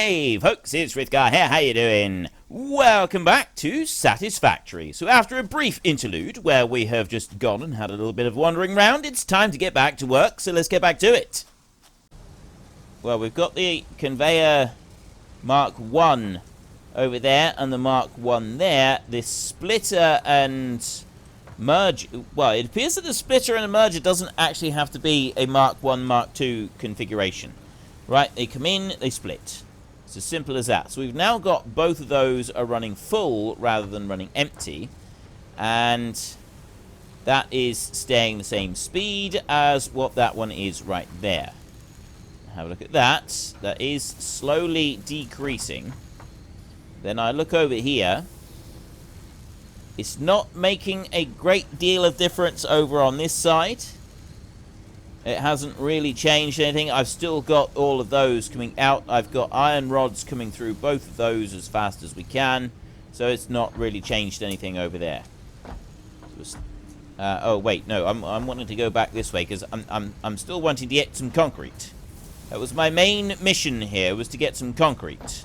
Hey folks, it's Rithgar here, how you doing? Welcome back to Satisfactory. So after a brief interlude where we have just gone and had a little bit of wandering round, it's time to get back to work, so let's get back to it. Well, we've got the conveyor Mark 1 over there and the Mark 1 there. This splitter and merge, well, it appears that the splitter and the merger doesn't actually have to be a Mark 1, Mark 2 configuration. Right, they come in, they split. It's as simple as that. So we've now got both of those are running full rather than running empty. And that is staying the same speed as what that one is right there. Have a look at that. That is slowly decreasing. Then I look over here. It's not making a great deal of difference over on this side. It hasn't really changed anything. I've still got all of those coming out. I've got iron rods coming through both of those as fast as we can. So it's not really changed anything over there. Oh wait, no, I'm wanting to go back this way because I'm still wanting to get some concrete. That was my main mission here, was to get some concrete.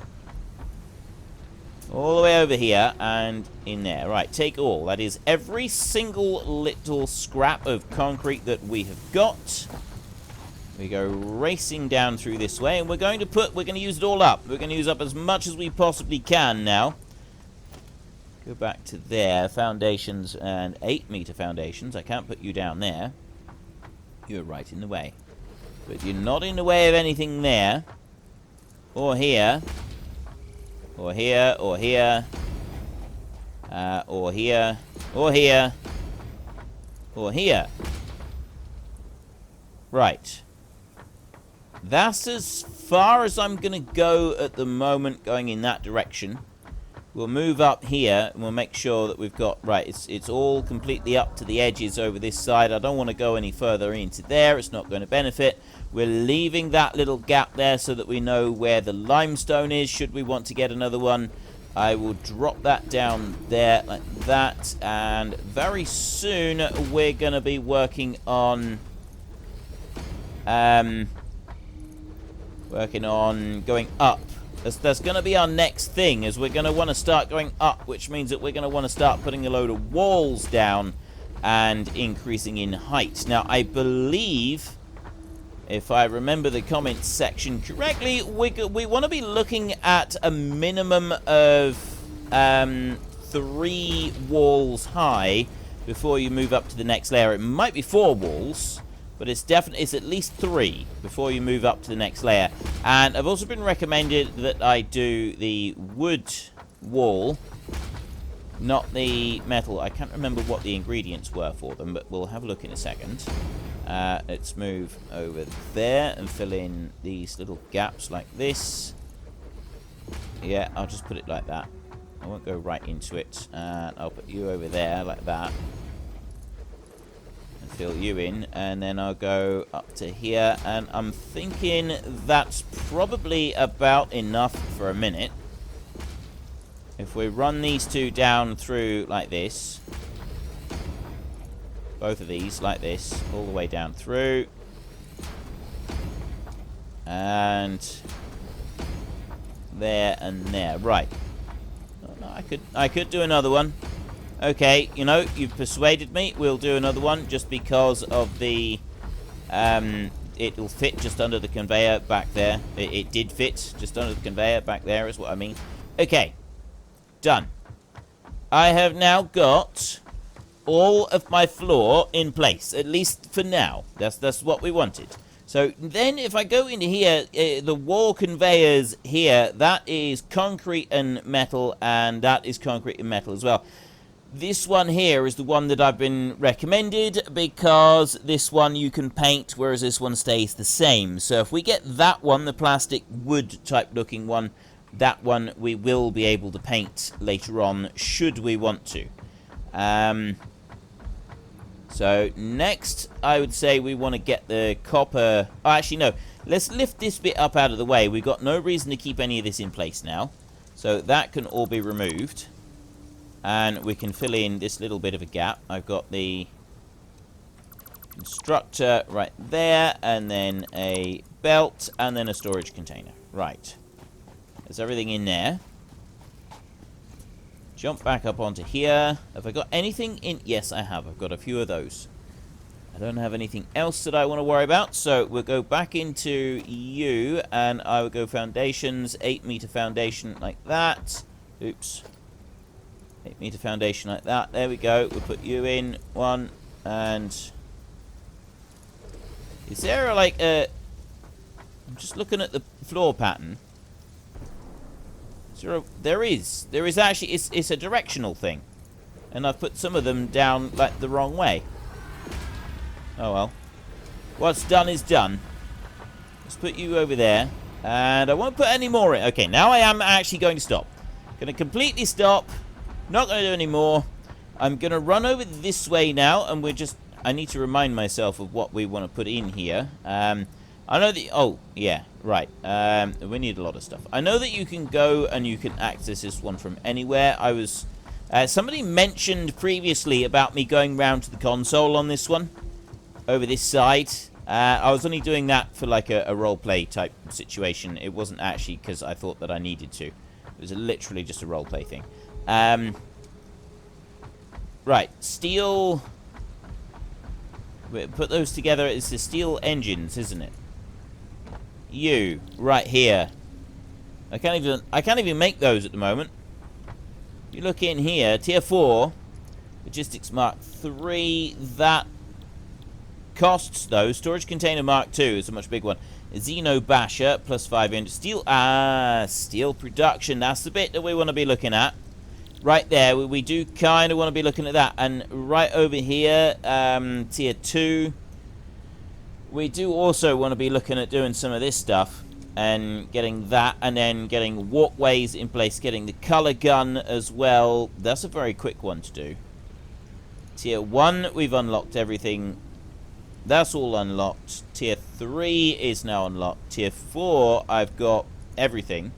All the way over here and in there. Right, take all. That is every single little scrap of concrete that we have got. We go racing down through this way, and we're going to use it all up. We're going to use up as much as we possibly can now. Go back to there. Foundations and 8-meter foundations. I can't put you down there. You're right in the way. But you're not in the way of anything there. Or here. Or here, or here, or here, or here, or here. Right. That's as far as I'm going to go at the moment, going in that direction. We'll move up here, and we'll make sure that we've got... Right, it's all completely up to the edges over this side. I don't want to go any further into there. It's not going to benefit. We're leaving that little gap there so that we know where the limestone is, should we want to get another one. I will drop that down there like that. And very soon, we're going to be working on... going up. That's going to be our next thing, is we're going to want to start going up, which means that we're going to want to start putting a load of walls down and increasing in height. Now, I believe, if I remember the comments section correctly, we want to be looking at a minimum of 3 walls high before you move up to the next layer. It might be 4 walls. But it's at least 3 before you move up to the next layer. And I've also been recommended that I do the wood wall, not the metal. I can't remember what the ingredients were for them, but we'll have a look in a second. Let's move over there and fill in these little gaps like this. Yeah, I'll just put it like that. I won't go right into it. I'll put you over there like that. Fill you in, and then I'll go up to here, and I'm thinking that's probably about enough for a minute. If we run these 2 down through like this, both of these like this, all the way down through, and there and there. Right. Oh, no, I could do another one. Okay, you know, you've persuaded me. We'll do another one just because of the... it'll fit just under the conveyor back there. It did fit just under the conveyor back there is what I mean. Okay. Done. I have now got all of my floor in place, at least for now. That's what we wanted. So then if I go into here, the wall conveyors here, that is concrete and metal, and that is concrete and metal as well. This one here is the one that I've been recommended because this one you can paint, whereas this one stays the same. So if we get that one, the plastic wood type looking one, that one we will be able to paint later on, should we want to. So next, I would say we want to get the copper... Oh, actually, no. Let's lift this bit up out of the way. We've got no reason to keep any of this in place now. So that can all be removed. And we can fill in this little bit of a gap. I've got the constructor right there, and then a belt, and then a storage container. Right. There's everything in there. Jump back up onto here. Have I got anything in? Yes, I have. I've got a few of those. I don't have anything else that I want to worry about, so we'll go back into you, and I will go foundations, 8-meter foundation like that. Oops. 8-meter foundation like that. There we go. We'll put you in 1, and is there like a... I'm just looking at the floor pattern. There is actually, it's a directional thing, and I've put some of them down like the wrong way. Oh well, what's done is done. Let's put you over there, and I won't put any more in. Okay, now I am actually going to stop. Going to completely stop. Not going to do any more. I'm going to run over this way now, and I need to remind myself of what we want to put in here. I know that... Oh, yeah, right. We need a lot of stuff. I know that you can go and you can access this one from anywhere. I was... somebody mentioned previously about me going round to the console on this one. Over this side. I was only doing that for like a roleplay type situation. It wasn't actually because I thought that I needed to. It was literally just a roleplay thing. Right. Steel... Put those together. It's the steel engines, isn't it? You right here. I can't even make those at the moment. You look in here, tier 4 logistics mark 3. That costs though. Storage container mark 2 is a much big one. Xeno basher plus 500 steel. Steel production. That's the bit that we want to be looking at. Right there, we do kind of want to be looking at that. And right over here, tier 2. We do also want to be looking at doing some of this stuff and getting that, and then getting walkways in place, getting the color gun as well. That's a very quick one to do. Tier 1, we've unlocked everything. That's all unlocked. Tier 3 is now unlocked. Tier 4, I've got everything.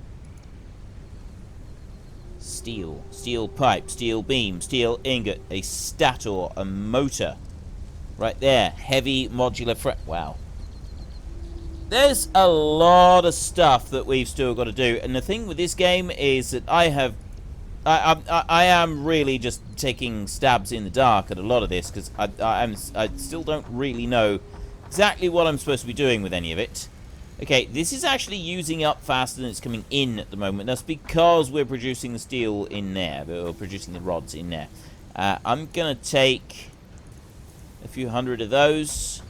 Steel, steel pipe, steel beam, steel ingot, a stator, a motor. Right there, heavy modular frame. Wow. There's a lot of stuff that we've still got to do. And the thing with this game is that I am really just taking stabs in the dark at a lot of this, because I still don't really know exactly what I'm supposed to be doing with any of it. Okay, this is actually using up faster than it's coming in at the moment. That's because we're producing the steel in there. We're producing the rods in there. I'm going to take a few hundred of those.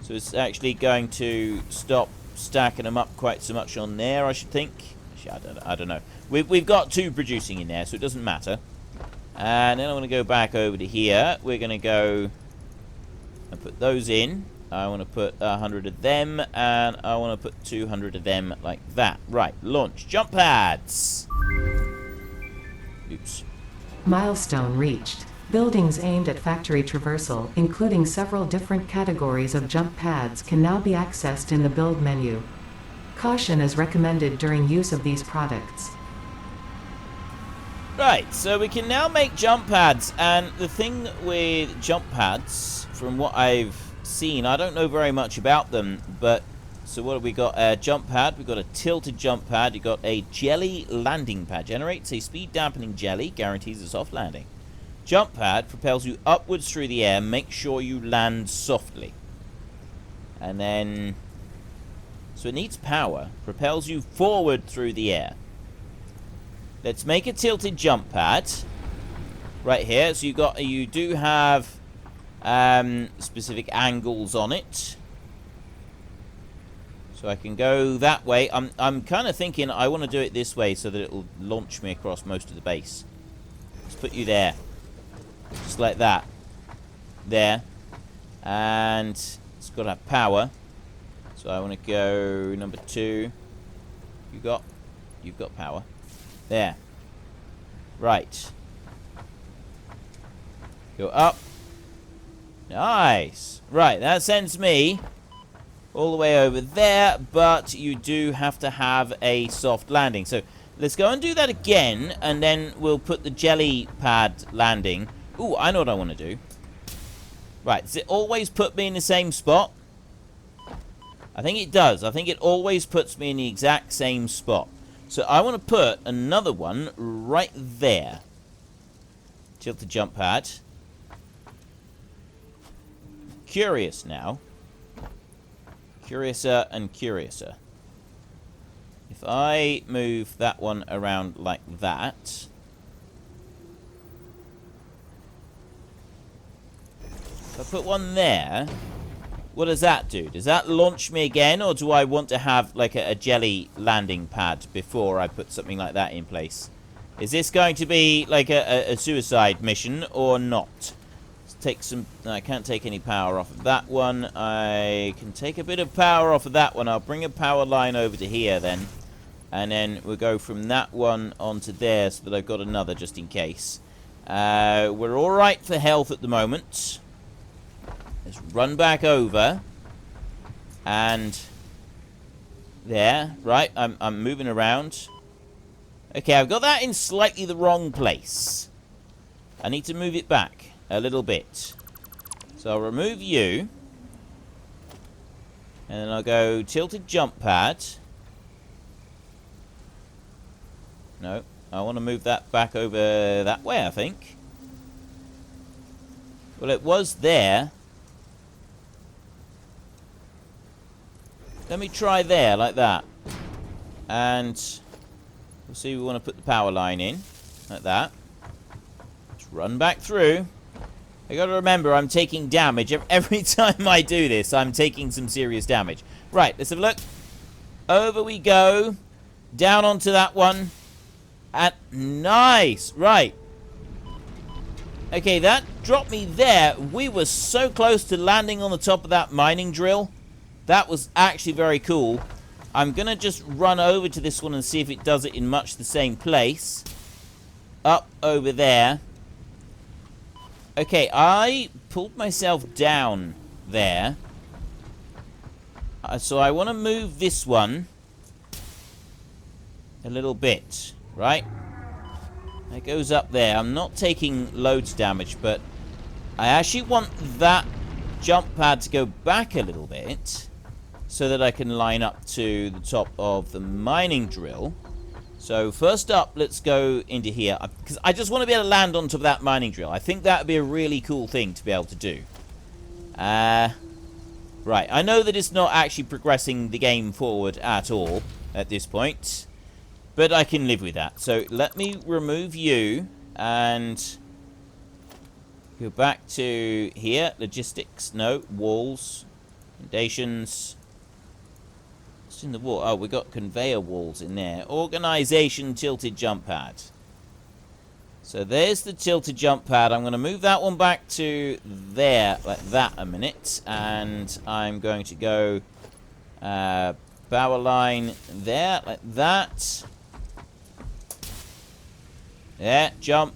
So it's actually going to stop stacking them up quite so much on there, I should think. Actually, I don't know. We've got 2 producing in there, so it doesn't matter. And then I'm going to go back over to here. We're going to go and put those in. I want to put 100 of them, and I want to put 200 of them like that. Right, launch. Jump pads. Oops. Milestone reached. Buildings aimed at factory traversal, including several different categories of jump pads, can now be accessed in the build menu. Caution is recommended during use of these products. Right, so we can now make jump pads, and the thing with jump pads, from what I've seen, I don't know very much about them, but so what have we got? A jump pad, we've got a tilted jump pad, you've got a jelly landing pad, generates a speed dampening jelly, guarantees a soft landing. Jump pad propels you upwards through the air, make sure you land softly. And then, so it needs power, propels you forward through the air. Let's make a tilted jump pad right here. So you do have specific angles on it, so I can go that way. I'm kind of thinking I want to do it this way so that it will launch me across most of the base. Let's put you there, just like that, there, and it's got to have power. So I want to go number 2. You've got power. There. Right. Go up. Nice. Right, that sends me all the way over there, but you do have to have a soft landing. So let's go and do that again, and then we'll put the jelly pad landing. Ooh, I know what I want to do. Right, does it always put me in the same spot? I think it does. I think it always puts me in the exact same spot. So I want to put another one right there. Tilt the jump pad. Curious now. Curiouser and curiouser. If I move that one around like that. If I put one there, what does that do? Does that launch me again, or do I want to have like a jelly landing pad before I put something like that in place? Is this going to be like a suicide mission or not? Let's take some... I can't take any power off of that one. I can take a bit of power off of that one. I'll bring a power line over to here then. And then we'll go from that one onto there so that I've got another just in case. We're alright for health at the moment. Let's run back over. And there. Right, I'm moving around. Okay, I've got that in slightly the wrong place. I need to move it back a little bit. So I'll remove you. And then I'll go tilted jump pad. No, I want to move that back over that way, I think. Well, it was there. Let me try there, like that. And we'll see, we want to put the power line in, like that. Let's run back through. I got to remember, I'm taking damage. Every time I do this, I'm taking some serious damage. Right, let's have a look. Over we go. Down onto that one. And nice. Right. Okay, that dropped me there. We were so close to landing on the top of that mining drill. That was actually very cool. I'm going to just run over to this one and see if it does it in much the same place. Up over there. Okay, I pulled myself down there. So I want to move this one a little bit, right? It goes up there. I'm not taking loads of damage, but I actually want that jump pad to go back a little bit so that I can line up to the top of the mining drill. So first up, let's go into here, because I just want to be able to land on top of that mining drill. I think that would be a really cool thing to be able to do. Right, I know that it's not actually progressing the game forward at all at this point, but I can live with that. So let me remove you and go back to here. Logistics, no, walls, foundations. What's in the wall? Oh, we got conveyor walls in there. Organization tilted jump pad. So there's the tilted jump pad. I'm going to move that one back to there, like that a minute. And I'm going to go power line there, like that. Yeah, jump.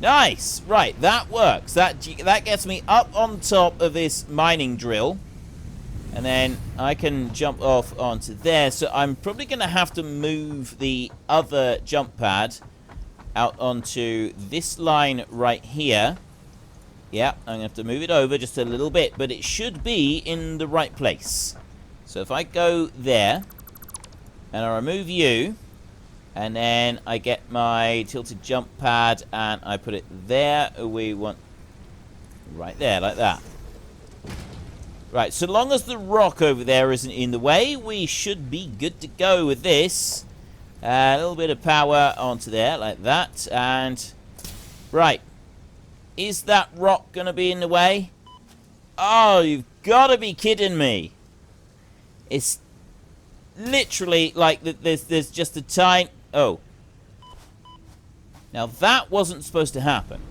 Nice! Right, that works. That gets me up on top of this mining drill. And then I can jump off onto there. So I'm probably going to have to move the other jump pad out onto this line right here. Yeah, I'm going to have to move it over just a little bit, but it should be in the right place. So if I go there, and I remove you, and then I get my tilted jump pad, and I put it there, we want right there, like that. Right, so long as the rock over there isn't in the way, we should be good to go with this. A little bit of power onto there, like that, and... Right. Is that rock going to be in the way? Oh, you've got to be kidding me. It's literally like there's just a tiny... Oh. Now, that wasn't supposed to happen.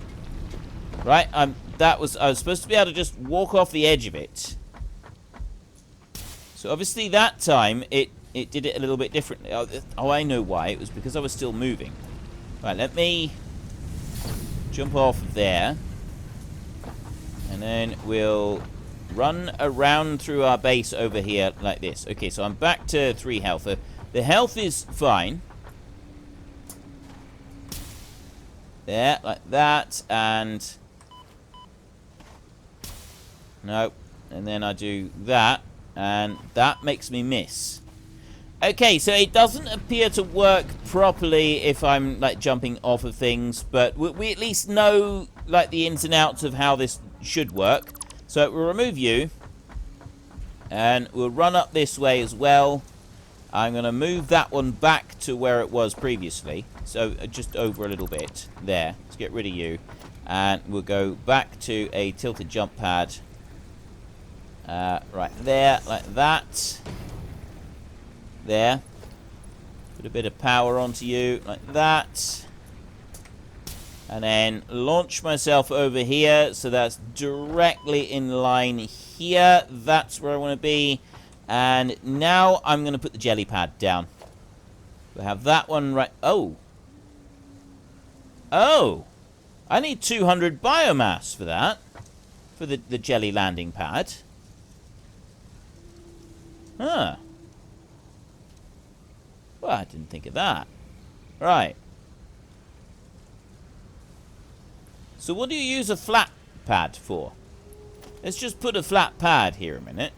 Right? I was supposed to be able to just walk off the edge of it. So obviously that time it did it a little bit differently. Oh, I know why. It was because I was still moving. Right, let me jump off there. And then we'll run around through our base over here like this. Okay, so I'm back to 3 health. The health is fine. There, like that. And... no. And then I do that. And that makes me miss. Okay, so it doesn't appear to work properly if I'm, like, jumping off of things, but we at least know, like, the ins and outs of how this should work. So we'll remove you, and we'll run up this way as well. I'm going to move that one back to where it was previously, so just over a little bit. There, let's get rid of you, and we'll go back to a tilted jump pad. Right there, like that. There. Put a bit of power onto you, like that. And then launch myself over here, so that's directly in line here. That's where I want to be. And now I'm going to put the jelly pad down. We'll have that one right... Oh! Oh! I need 200 biomass for that. For the jelly landing pad. Huh. Well, I didn't think of that. Right. So what do you use a flat pad for? Let's just put a flat pad here a minute.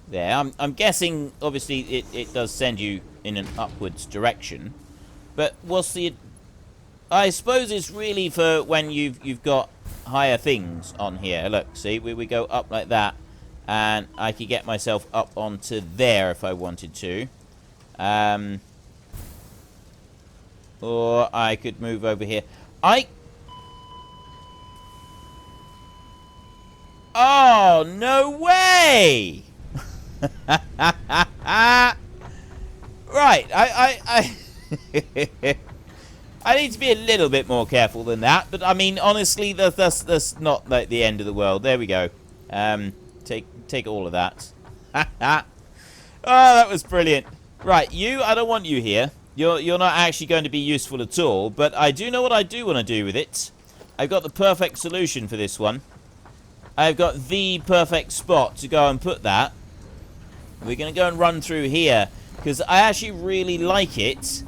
There. I'm guessing, obviously, it does send you in an upwards direction. But what's the... I suppose it's really for when you've got higher things on here. Look, see, we go up like that. And I could get myself up onto there if I wanted to. Or I could move over here. Oh, no way! Right, I need to be a little bit more careful than that. But, I mean, honestly, that's not, like, the end of the world. There we go. Take all of that. Oh, that was brilliant. Right, I don't want you here. You're not actually going to be useful at all, but I do know what I do want to do with it. I've got the perfect solution for this one. I've got the perfect spot to go and put that. We're going to go and run through here, because I actually really like it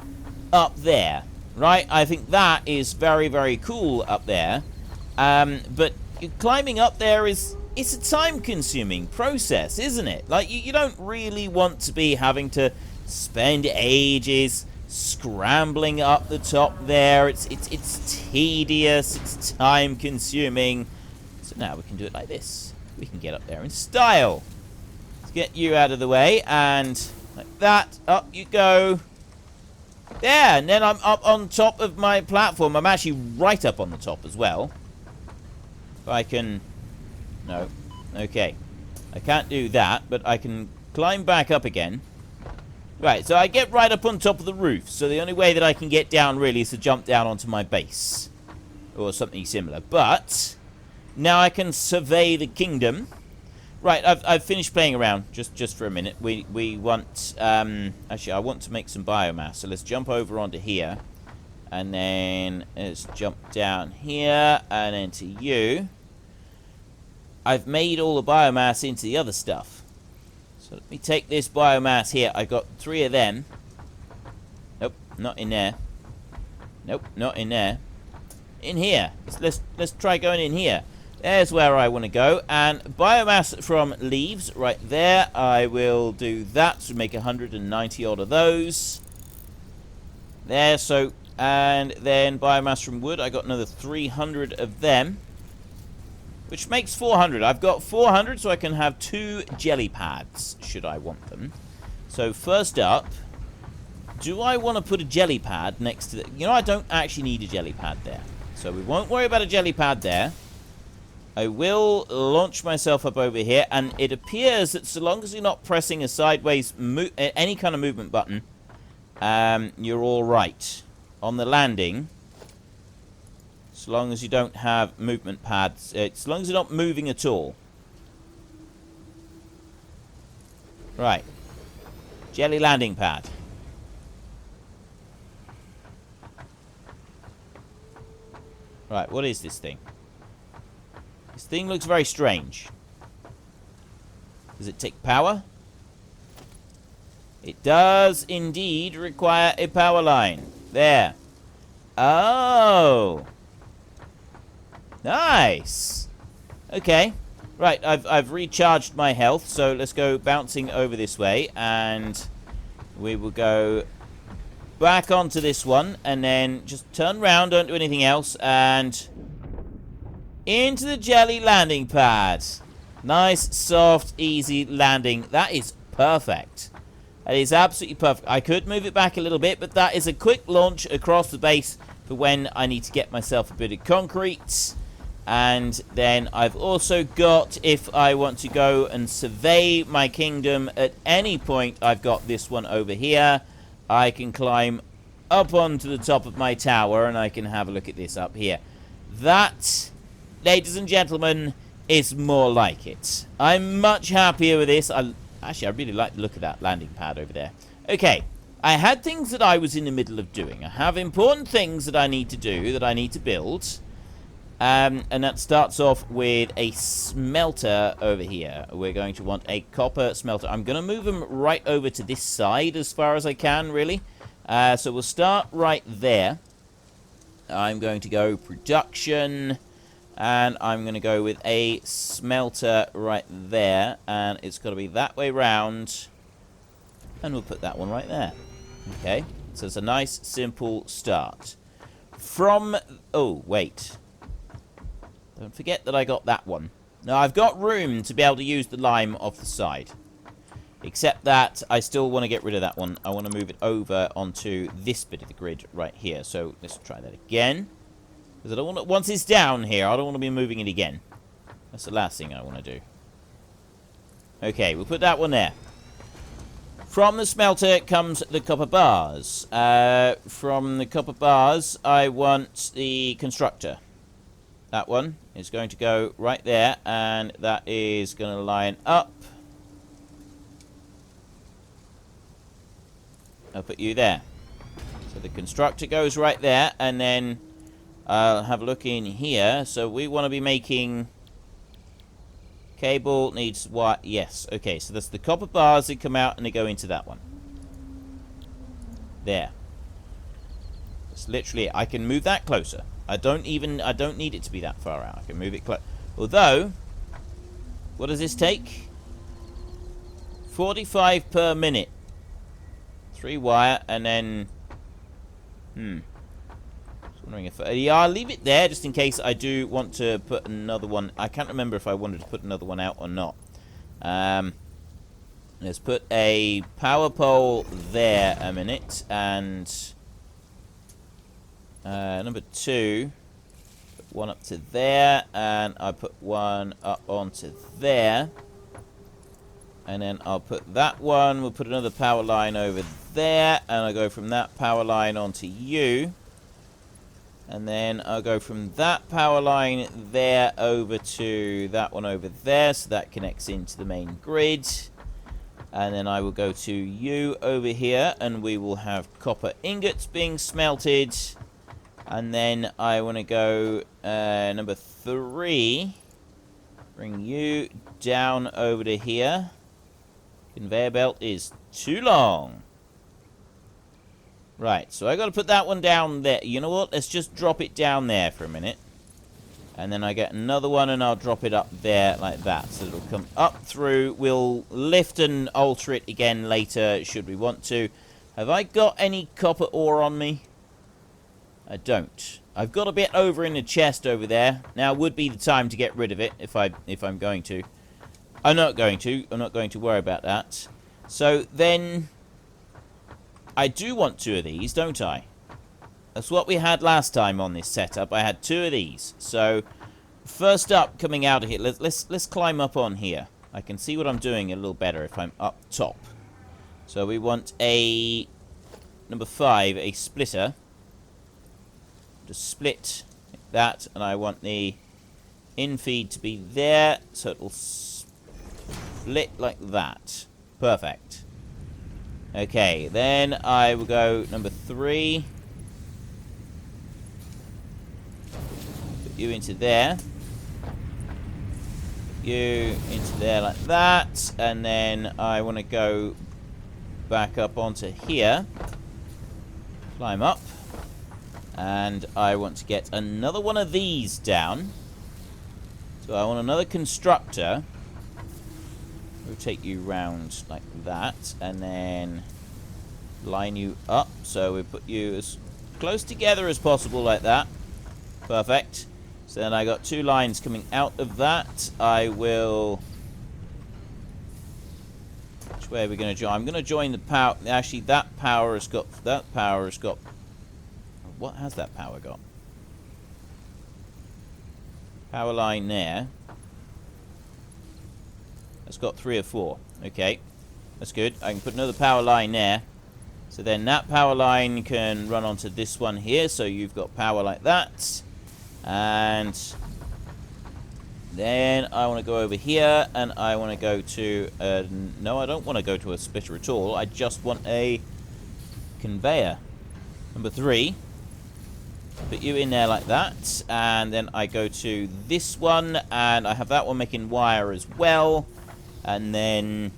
up there. Right, I think that is very, very cool up there. But climbing up there it's a time-consuming process, isn't it? Like, you don't really want to be having to spend ages scrambling up the top there. It's tedious, it's time-consuming. So now we can do it like this. We can get up there in style. Let's get you out of the way, and like that, up you go. There, and then I'm up on top of my platform. I'm actually right up on the top as well. If I can... No. Okay. I can't do that, but I can climb back up again. Right, so I get right up on top of the roof. So the only way that I can get down, really, is to jump down onto my base. Or something similar. But now I can survey the kingdom. Right, I've finished playing around just for a minute. We want... actually, I want to make some biomass. So let's jump over onto here. And then let's jump down here. And then to you. I've made all the biomass into the other stuff. So let me take this biomass here. I got 3 of them. Nope, not in there. Nope, not in there. In here. Let's try going in here. There's where I want to go. And biomass from leaves right there. I will do that to make 190 odd of those. There, so... And then biomass from wood. I got another 300 of them. Which makes 400. I've got 400, so I can have 2 jelly pads, should I want them. So first up, do I want to put a jelly pad next to the... You know, I don't actually need a jelly pad there. So we won't worry about a jelly pad there. I will launch myself up over here, and it appears that so long as you're not pressing a sideways... any kind of movement button, you're all right. On the landing... As long as you don't have movement pads. As long as you're not moving at all. Right. Jelly landing pad. Right, what is this thing? This thing looks very strange. Does it take power? It does indeed require a power line. There. Oh. Nice. Okay. Right, I've recharged my health, so let's go bouncing over this way, and we will go back onto this one, and then just turn around, don't do anything else, and into the jelly landing pad. Nice, soft, easy landing. That is perfect. That is absolutely perfect. I could move it back a little bit, but that is a quick launch across the base for when I need to get myself a bit of concrete. And then I've also got, if I want to go and survey my kingdom at any point, I've got this one over here. I can climb up onto the top of my tower, and I can have a look at this up here. That, ladies and gentlemen, is more like it. I'm much happier with this. Actually, I really like the look of that landing pad over there. Okay, I had things that I was in the middle of doing. I have important things that I need to do, that I need to build. And that starts off with a smelter over here. We're going to want a copper smelter. I'm going to move them right over to this side as far as I can, really. So we'll start right there. I'm going to go production. And I'm going to go with a smelter right there. And it's got to be that way round. And we'll put that one right there. Okay. So it's a nice, simple start. From... Oh, wait. Don't forget that I got that one. Now, I've got room to be able to use the lime off the side. Except that I still want to get rid of that one. I want to move it over onto this bit of the grid right here. So let's try that again. Because I don't want to, once it's down here, I don't want to be moving it again. That's the last thing I want to do. Okay, we'll put that one there. From the smelter comes the copper bars. From the copper bars, I want the constructor. That one is going to go right there, and that is going to line up. I'll put you there. So the constructor goes right there, and then I'll have a look in here. So we want to be making... Cable needs what? Yes. Okay, so that's the copper bars that come out and they go into that one. There. It's literally... I can move that closer. I don't need it to be that far out. I can move it close. Although, what does this take? 45 per minute. 3 wire, and then... Just wondering if... yeah, I'll leave it there, just in case I do want to put another one... I can't remember if I wanted to put another one out or not. Let's put a power pole there a minute, and... number 2, put one up to there, and I put one up onto there, and then I'll put that one, we'll put another power line over there, and I'll go from that power line onto you, and then I'll go from that power line there over to that one over there, so that connects into the main grid. And then I will go to you over here, and we will have copper ingots being smelted. And then I want to go number 3. Bring you down over to here. Conveyor belt is too long. Right, so I got to put that one down there. You know what? Let's just drop it down there for a minute. And then I get another one, and I'll drop it up there like that. So it'll come up through. We'll lift and alter it again later, should we want to. Have I got any copper ore on me? I don't. I've got a bit over in the chest over there. Now would be the time to get rid of it if I'm going to. I'm not going to. I'm not going to worry about that. So then I do want 2 of these, don't I? That's what we had last time on this setup. I had 2 of these. So first up, coming out of here, let's climb up on here. I can see what I'm doing a little better if I'm up top. So we want a number 5, a splitter. To split like that, and I want the infeed to be there, so it'll split like that. Perfect. Okay, then I will go number 3. Put you into there. Put you into there like that, and then I want to go back up onto here. Climb up. And I want to get another one of these down. So I want another constructor. Rotate you round like that, and then line you up. So we put you as close together as possible like that. Perfect. So then I got 2 lines coming out of that. I will... Which way are we going to join? I'm going to join the power... Actually, that power has got... That power has got... What has that power got? Power line there. It's got 3 or 4. Okay. That's good. I can put another power line there. So then that power line can run onto this one here. So you've got power like that. And then I want to go over here. And I want to go to... no, I don't want to go to a splitter at all. I just want a conveyor. Number 3. Put you in there like that. And then I go to this one. And I have that one making wire as well. And then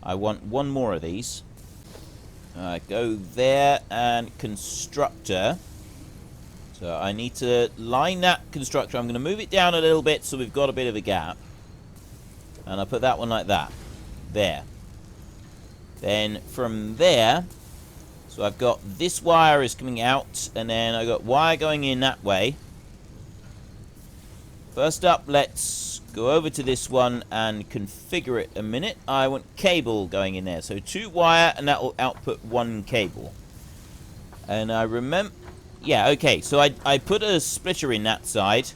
I want 1 more of these. Go there and constructor. So I need to line that constructor. I'm going to move it down a little bit so we've got a bit of a gap. And I put that one like that. There. Then from there, so I've got this wire is coming out, and then I've got wire going in that way. First up, let's go over to this one and configure it a minute. I want cable going in there. So 2 wire, and that will output 1 cable. And I remember... Yeah, okay. So I put a splitter in that side.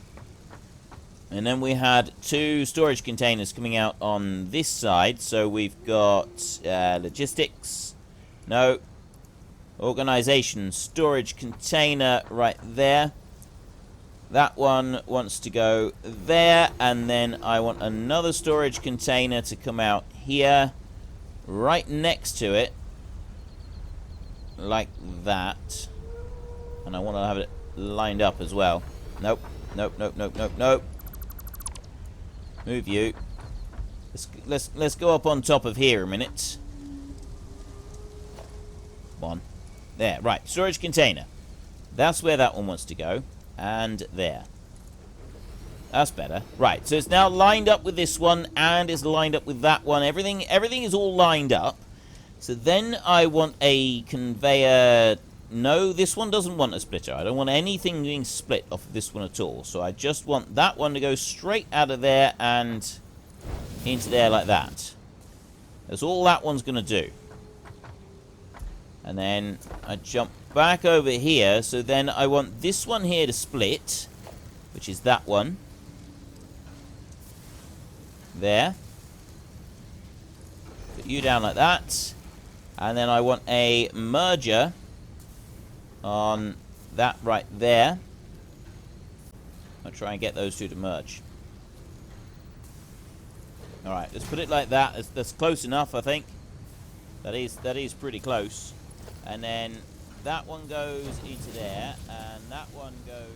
And then we had 2 storage containers coming out on this side. So we've got logistics. No. Organization. Storage container right there. That one wants to go there, and then I want another storage container to come out here, right next to it, like that. And I want to have it lined up as well. Nope, nope, nope, nope, nope, nope. Move you. Let's go up on top of here a minute. 1. There, right, storage container. That's where that one wants to go. And there. That's better. Right, so it's now lined up with this one, and it's lined up with that one. Everything is all lined up. So then I want a conveyor... No, this one doesn't want a splitter. I don't want anything being split off of this one at all. So I just want that one to go straight out of there and into there like that. That's all that one's going to do. And then I jump back over here. So then I want this one here to split, which is that one. There. Put you down like that. And then I want a merger on that right there. I'll try and get those 2 to merge. Alright, let's put it like that. That's close enough, I think. That is pretty close. And then that one goes into there, and that one goes...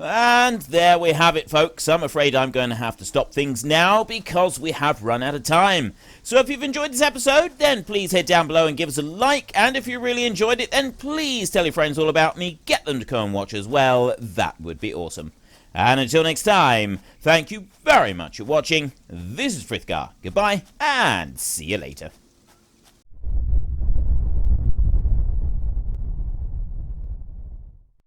And there we have it, folks. I'm afraid I'm going to have to stop things now because we have run out of time. So if you've enjoyed this episode, then please head down below and give us a like. And if you really enjoyed it, then please tell your friends all about me. Get them to come and watch as well. That would be awesome. And until next time, thank you very much for watching. This is Frithgar. Goodbye, and see you later.